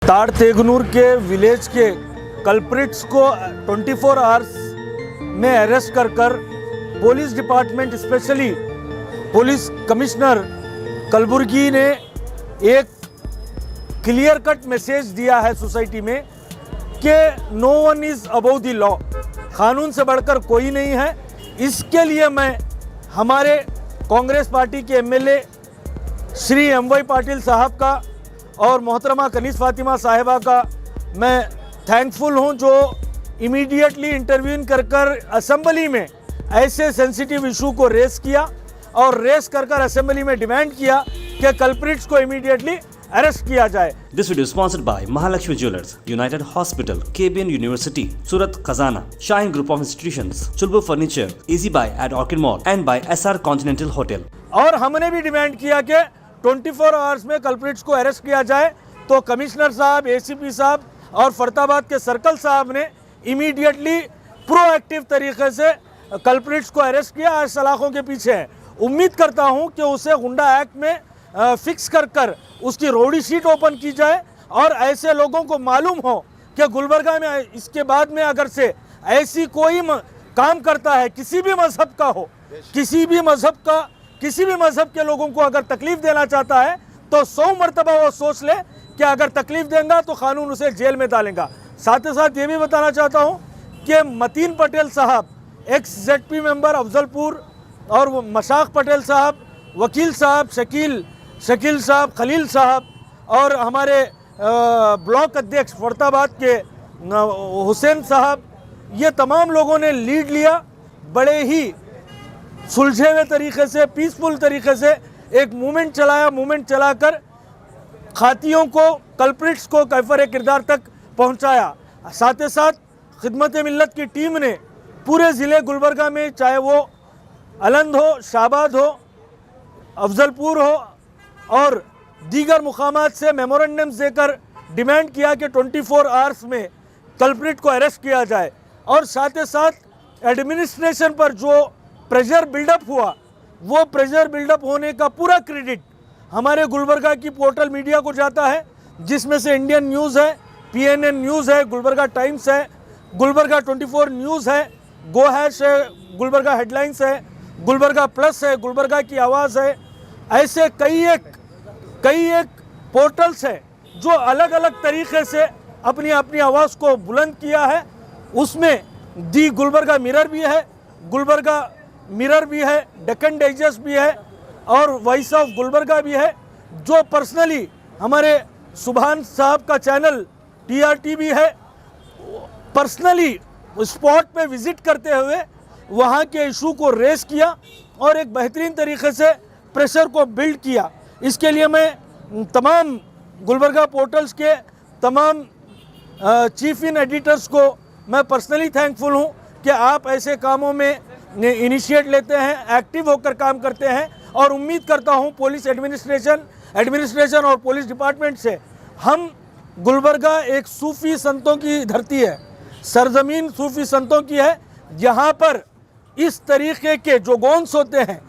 ताड़ तेगनूर के विलेज के कल्प्रिट्स को 24 आवर्स में अरेस्ट कर police department specially police commissioner Kalaburagi ने एक क्लियर कट मैसेज दिया है सोसाइटी में कि no one is above the law, कानून से बढ़कर कोई नहीं है। इसके लिए मैं हमारे कांग्रेस पार्टी के एमएलए श्री एम.वाई. पाटिल साहब का और मोहतरमा कनीज़ फातिमा साहिबा का मैं थैंकफुल हूं, जो इमीडिएटली इंटरव्यून कर असेंबली में ऐसे सेंसिटिव इशू को रेस किया और रेस कर असेंबली में डिमांड किया कि कल्प्रिट्स को इमीडिएटली अरेस्ट किया जाए। This video is sponsored by Mahalakshmi Jewelers, United Hospital, KBN University, Surat Khazana, Shine Group of Institutions, Chulbur Furniture, Easy Buy at Orchid Mall and by SR Continental Hotel। और हमने भी demand किया कि 24 hours में culprits को arrest किया जाए, तो कमिश्नर साहब, एसीपी साहब और फरताबाद के सर्कल साहब ने इमीडिएटली प्रोएक्टिव तरीके से कल्प्रिट्स को अरेस्ट किया। आज सलाखों के पीछे है। उम्मीद करता हूं कि उसे गुंडा एक्ट में फिक्स कर उसकी रोडी शीट ओपन की जाए और ऐसे लोगों को मालूम हो कि गुलबर्गा में इसके बाद में अगर से ऐसी कोई काम करता है, किसी भी मजहब का हो, किसी भी मजहब के लोगों को अगर तकलीफ देना चाहता है तो 100 मरतबा वो सोच ले कि अगर तकलीफ देगा तो कानून उसे जेल में डालेगा। साथ ही साथ ये भी बताना चाहता हूँ कि मतीन पटेल साहब, एक्स ZP मेंबर अफजलपुर, और मशाक पटेल साहब, वकील साहब, शकील साहब, खलील साहब और हमारे ब्लॉक अध्यक्ष फरताबाद के हुसैन साहब, ये तमाम लोगों ने लीड लिया। बड़े ही सुलझे हुए तरीके से, पीसफुल तरीके से एक मूवमेंट चलाया। मूवमेंट चलाकर खातियों को, कल्प्रिट्स को कैफर किरदार तक पहुंचाया। साथ ही साथ खिदमत मिल्लत की टीम ने पूरे ज़िले गुलबर्गा में, चाहे वो अलंद हो, शाहबाद हो, अफजलपुर हो और दीगर मुकामात से मेमोरेंडम्स देकर डिमांड किया कि 24 आवर्स में कल्प्रिट को अरेस्ट किया जाए। और साथ ही साथ एडमिनिस्ट्रेशन पर जो प्रेशर बिल्डअप हुआ, वो प्रेशर बिल्डअप होने का पूरा क्रेडिट हमारे गुलबर्गा की पोर्टल मीडिया को जाता है, जिसमें से इंडियन न्यूज़ है, PNN न्यूज़ है, गुलबर्गा टाइम्स है, गुलबर्गा 24 न्यूज़ है, गो हैश है, गुलबर्गा हेडलाइंस है, गुलबर्गा प्लस है, गुलबर्गा की आवाज़ है। ऐसे कई एक पोर्टल्स है जो अलग अलग तरीके से अपनी आवाज़ को बुलंद किया है। उसमें दी गुलबर्गा मिरर भी है, डेक्कन डाइजेस्ट भी है और वॉइस ऑफ गुलबर्गा भी है, जो पर्सनली हमारे सुभान साहब का चैनल TRT भी है। पर्सनली स्पॉट पे विज़िट करते हुए वहाँ के इशू को रेस किया और एक बेहतरीन तरीके से प्रेशर को बिल्ड किया। इसके लिए मैं तमाम गुलबर्गा पोर्टल्स के तमाम चीफ इन एडिटर्स को मैं पर्सनली थैंकफुल हूँ कि आप ऐसे कामों में इनिशिएट लेते हैं, एक्टिव होकर काम करते हैं। और उम्मीद करता हूँ पुलिस एडमिनिस्ट्रेशन और पुलिस डिपार्टमेंट से, हम गुलबर्गा एक सूफ़ी संतों की धरती है, सरजमीन सूफ़ी संतों की है। यहाँ पर इस तरीके के जो गोंस होते हैं,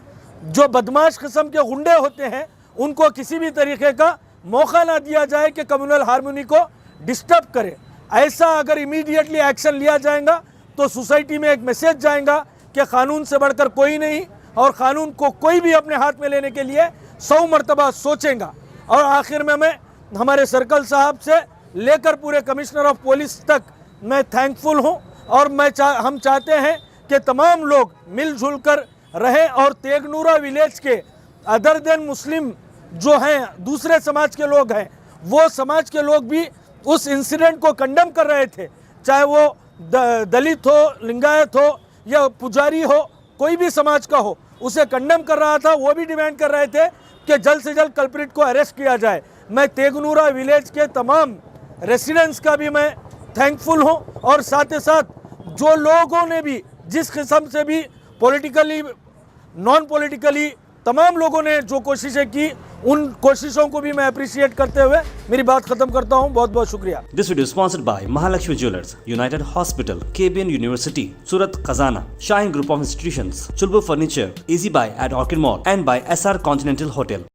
जो बदमाश किस्म के गुंडे होते हैं, उनको किसी भी तरीके का मौका ना दिया जाए कि कम्युनल हार्मोनी को डिस्टर्ब करे। ऐसा अगर इमीडिएटली एक्शन लिया जाएगा तो सोसाइटी में एक मैसेज जाएगा कि कानून से बढ़कर कोई नहीं और कानून को कोई भी अपने हाथ में लेने के लिए 100 मरतबा सोचेगा। और आखिर में मैं हमारे सर्कल साहब से लेकर पूरे कमिश्नर ऑफ पुलिस तक मैं थैंकफुल हूँ और हम चाहते हैं कि तमाम लोग मिलजुल कर रहें और तेगनूरा विलेज के अदर देन मुस्लिम जो हैं, दूसरे समाज के लोग हैं, वो समाज के लोग भी उस इंसिडेंट को कंडेम कर रहे थे, चाहे वो दलित हो, लिंगायत हो या पुजारी हो, कोई भी समाज का हो, उसे कंडेम कर रहा था। वो भी डिमांड कर रहे थे कि जल्द से जल्द कल्प्रिट को अरेस्ट किया जाए। मैं तेगनूरा विलेज के तमाम रेसिडेंट्स का भी मैं थैंकफुल हूँ और साथ ही साथ जो लोगों ने भी जिस किस्म से भी पॉलिटिकली, नॉन पॉलिटिकली तमाम लोगों ने जो कोशिशें की, उन कोशिशों को भी मैं अप्रिशिएट करते हुए मेरी बात खत्म करता हूं। बहुत बहुत शुक्रिया। This video is sponsored by Mahalakshmi Jewelers, United Hospital, KBN University, Surat Khazana, Shine Group of Institutions, Chulbur Furniture, Easy Buy at Orchid Mall and by SR Continental Hotel।